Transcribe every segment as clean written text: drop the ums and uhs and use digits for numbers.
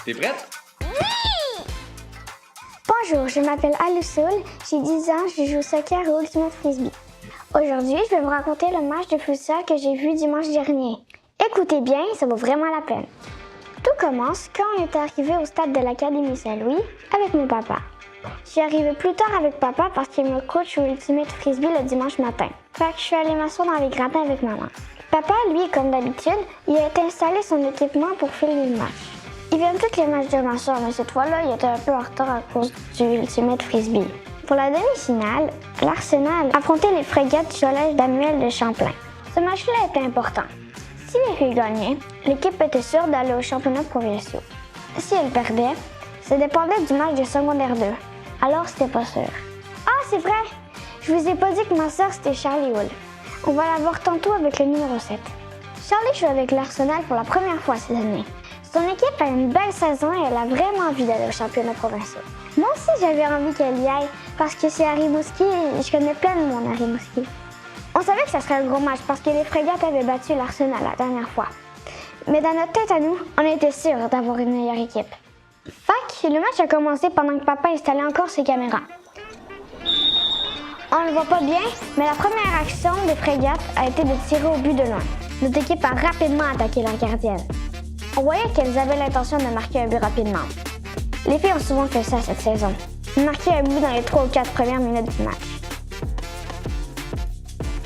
T'es prête? Bonjour, je m'appelle Alusoul, j'ai 10 ans, je joue au soccer et au Ultimate Frisbee. Aujourd'hui, je vais vous raconter le match de futsal que j'ai vu dimanche dernier. Écoutez bien, ça vaut vraiment la peine. Tout commence quand on est arrivé au stade de l'Académie Saint-Louis avec mon papa. Je suis arrivée plus tard avec papa parce qu'il me coach au Ultimate Frisbee le dimanche matin. Fait que je suis allée m'asseoir dans les gradins avec maman. Papa, lui, comme d'habitude, il a installé son équipement pour filmer le match. Il vient tous les matchs de ma soeur, mais cette fois-là, il était un peu en retard à cause du Ultimate Frisbee. Pour la demi-finale, l'Arsenal affrontait les Frégates du Collège Daniel de Champlain. Ce match-là était important. Si les filles gagnaient, l'équipe était sûre d'aller au championnat provincial. Si elles perdaient, ça dépendait du match de secondaire 2. Alors, c'était pas sûr. Ah, c'est vrai! Je vous ai pas dit que ma sœur, c'était Charlie Hull. On va la voir tantôt avec le numéro 7. Charlie joue avec l'Arsenal pour la première fois cette année. Son équipe a une belle saison et elle a vraiment envie d'aller au championnat provincial. Moi aussi, j'avais envie qu'elle y aille parce que c'est à Rimouski et je connais plein de monde à Rimouski. On savait que ça serait un gros match parce que les Frégates avaient battu l'Arsenal la dernière fois. Mais dans notre tête à nous, on était sûrs d'avoir une meilleure équipe. Fait que le match a commencé pendant que papa installait encore ses caméras. On ne le voit pas bien, mais la première action des Frégates a été de tirer au but de loin. Notre équipe a rapidement attaqué leur gardienne. On voyait qu'elles avaient l'intention de marquer un but rapidement. Les filles ont souvent fait ça cette saison. Marquer un but dans les 3 ou 4 premières minutes du match.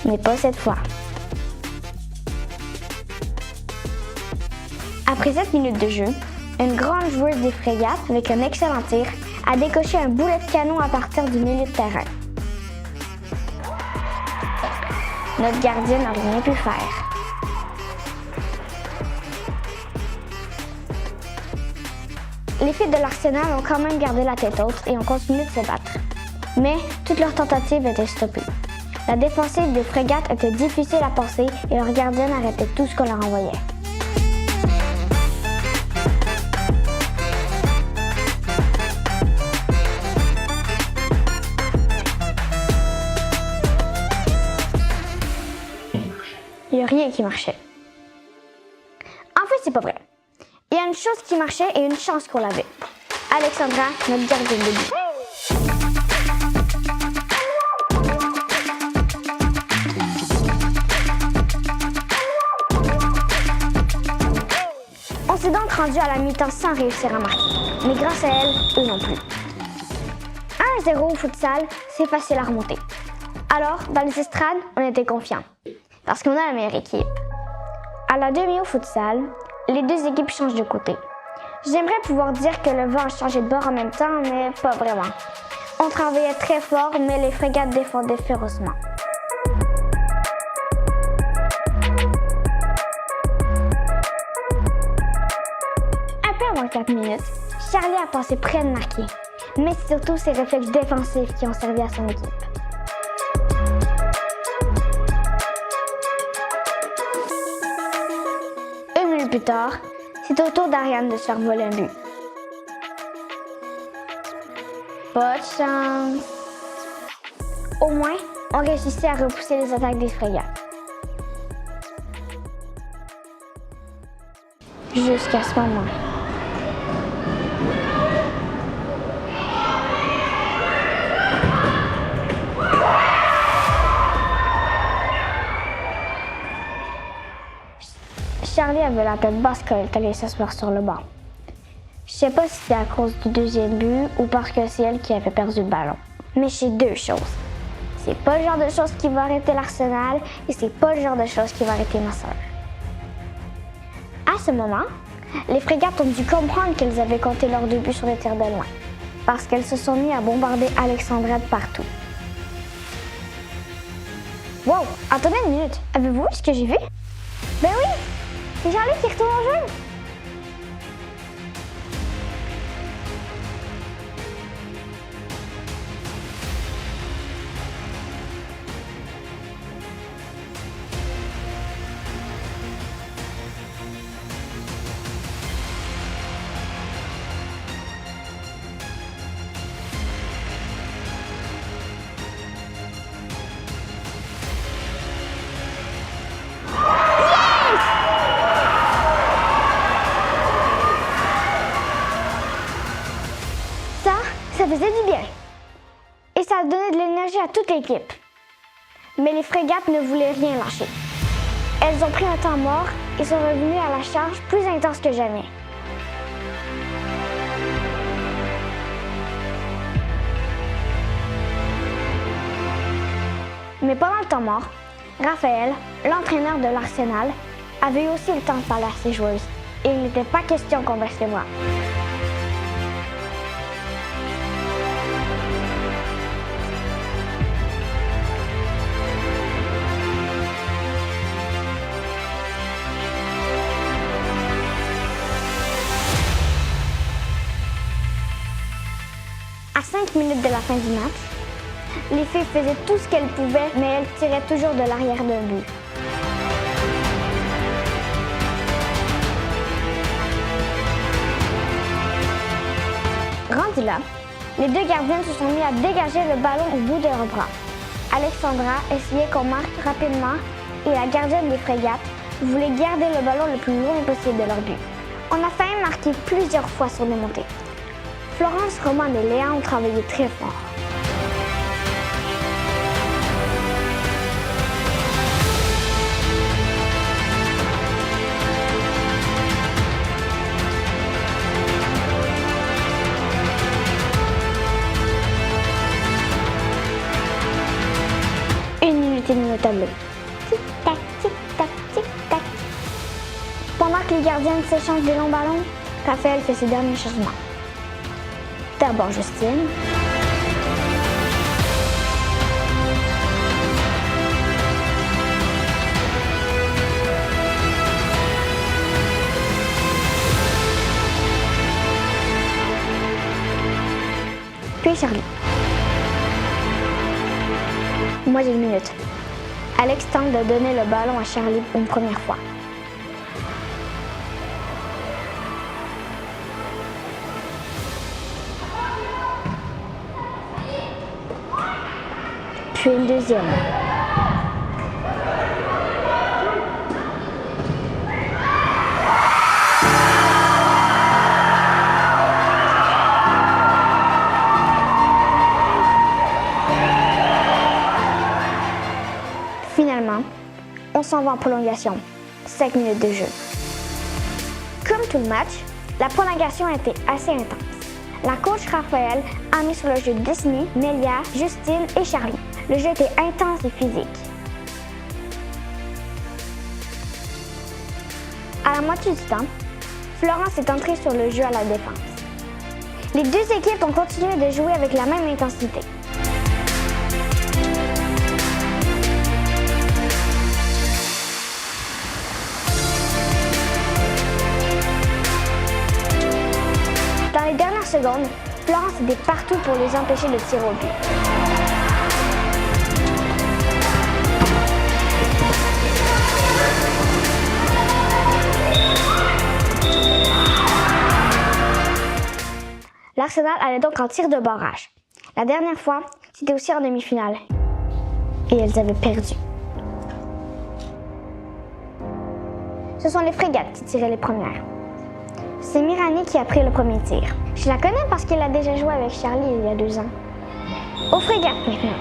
Mais pas cette fois. Après 7 minutes de jeu, une grande joueuse des Frégates, avec un excellent tir, a décoché un boulet de canon à partir du milieu de terrain. Notre gardien n'a rien pu faire. Les filles de l'Arsenal ont quand même gardé la tête haute et ont continué de se battre. Mais toutes leurs tentatives étaient stoppées. La défensive des Frégates était difficile à passer et leur gardienne arrêtait tout ce qu'on leur envoyait. Il n'y a rien qui marchait. En fait, c'est pas vrai. Il y a une chose qui marchait et une chance qu'on l'avait. Alexandra, notre gardienne de but. On s'est donc rendu à la mi-temps sans réussir à marquer. Mais grâce à elle, eux non plus. 1-0 au futsal, c'est facile à remonter. Alors, dans les estrades, on était confiants. Parce qu'on a la meilleure équipe. À la demi au futsal, les deux équipes changent de côté. J'aimerais pouvoir dire que le vent a changé de bord en même temps, mais pas vraiment. On travaillait très fort, mais les Frégates défendaient férocement. Un peu avant 4 minutes, Charlie a passé près de marquer. Mais c'est surtout ses réflexes défensifs qui ont servi à son équipe. Plus tard, c'est au tour d'Ariane de se faire voler un but. Pas de chance. Au moins, on réussissait à repousser les attaques des Frégates. Jusqu'à ce moment. Charlie avait la tête basse quand elle est allée s'asseoir sur le banc. Je sais pas si c'était à cause du deuxième but ou parce que c'est elle qui avait perdu le ballon. Mais c'est deux choses. C'est pas le genre de choses qui va arrêter l'Arsenal et c'est pas le genre de choses qui va arrêter ma sœur. À ce moment, les Frégates ont dû comprendre qu'elles avaient compté leurs deux buts sur les tirs de loin. Parce qu'elles se sont mis à bombarder Alexandra de partout. Wow! Attendez une minute. Avez-vous vu ce que j'ai vu? Ben oui! C'est Charlie qui retourne au jeu! ça a donné de l'énergie à toute l'équipe. Mais les frégates ne voulaient rien lâcher. Elles ont pris un temps mort et sont revenues à la charge plus intense que jamais. Mais pendant le temps mort, Raphaël, l'entraîneur de l'Arsenal, avait eu aussi le temps de parler à ses joueuses. Et il n'était pas question qu'on baisse les bras. À 5 minutes de la fin du match, les filles faisaient tout ce qu'elles pouvaient, mais elles tiraient toujours de l'arrière d'un but. Rendues là, les deux gardiennes se sont mis à dégager le ballon au bout de leurs bras. Alexandra essayait qu'on marque rapidement et la gardienne des frégates voulait garder le ballon le plus loin possible de leur but. On a failli marquer plusieurs fois sur les montées. Florence, Romane et Léa ont travaillé très fort. Une minute et demie au tableau. Tic-tac, tic-tac, tic-tac. Pendant que les gardiennes s'échangent des longs ballons, Raphaël fait ses derniers changements. D'abord Justine. Puis Charlie. Moi j'ai une minute. Alex tente de donner le ballon à Charlie une première fois. Puis une deuxième. Finalement, on s'en va en prolongation. 5 minutes de jeu. Comme tout le match, la prolongation a été assez intense. La coach Raphaël a mis sur le jeu Disney, Mélia, Justine et Charlie. Le jeu était intense et physique. À la moitié du temps, Florence est entrée sur le jeu à la défense. Les deux équipes ont continué de jouer avec la même intensité. Dans les dernières secondes, Florence était partout pour les empêcher de tirer au but. L'Arsenal allait donc en tir de barrage. La dernière fois, c'était aussi en demi-finale. Et elles avaient perdu. Ce sont les frégates qui tiraient les premières. C'est Mirani qui a pris le premier tir. Je la connais parce qu'elle a déjà joué avec Charlie il y a 2 ans. Aux frégates maintenant.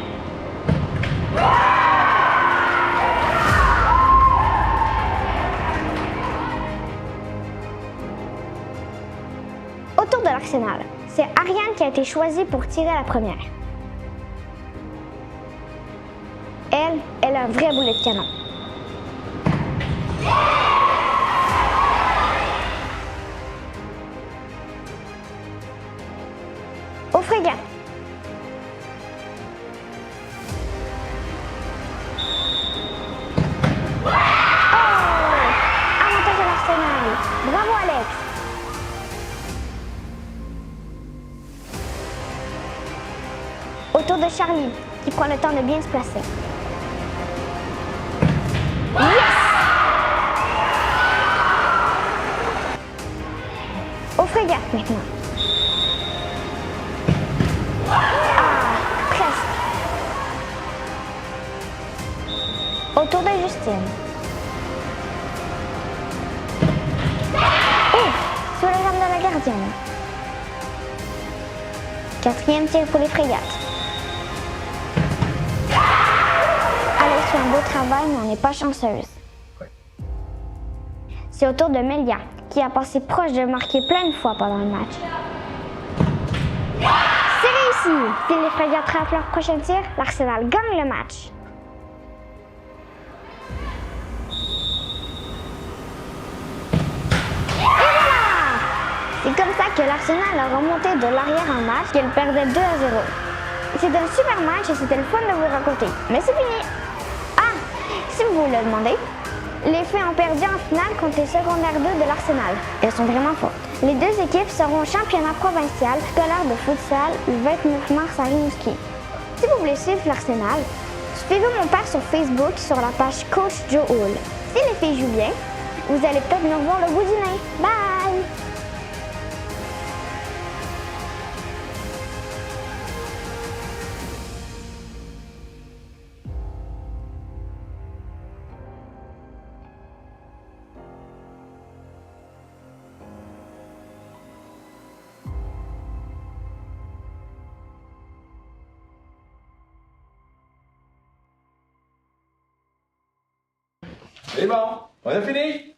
Autour de l'Arsenal, c'est Ariane qui a été choisie pour tirer la première. Elle a un vrai boulet de canon. Aux frégates. Oh! Avantage à l'Arsenal. Bravo Alex. Autour de Charlie, qui prend le temps de bien se placer. Yes! Aux frégates maintenant. Autour de Justine. Oh! Sur les jambes de la gardienne. 4e tir pour les frégates. fait un beau travail, mais on n'est pas chanceuse. C'est au tour de Melia, qui a passé proche de marquer plein de fois pendant le match. C'est réussi! Si les Frères attrapent leur prochain tir, l'Arsenal gagne le match. C'est comme ça que l'Arsenal a remonté de l'arrière un match qu'elle perdait 2-0. C'est un super match et c'était le fun de vous raconter. Mais c'est fini! Ah! Si vous vous le demandez, les Fées ont perdu en finale contre les secondaires 2 de l'Arsenal. Elles sont vraiment fortes. Les deux équipes seront au championnat provincial scolaire de futsal le 29 mars à Rimouski. Si vous voulez suivre l'Arsenal, suivez mon père sur Facebook sur la page Coach Joe Hall. Si les filles jouent bien, vous allez peut-être nous revoir le bout du nez. Bye! C'est bon, on a fini.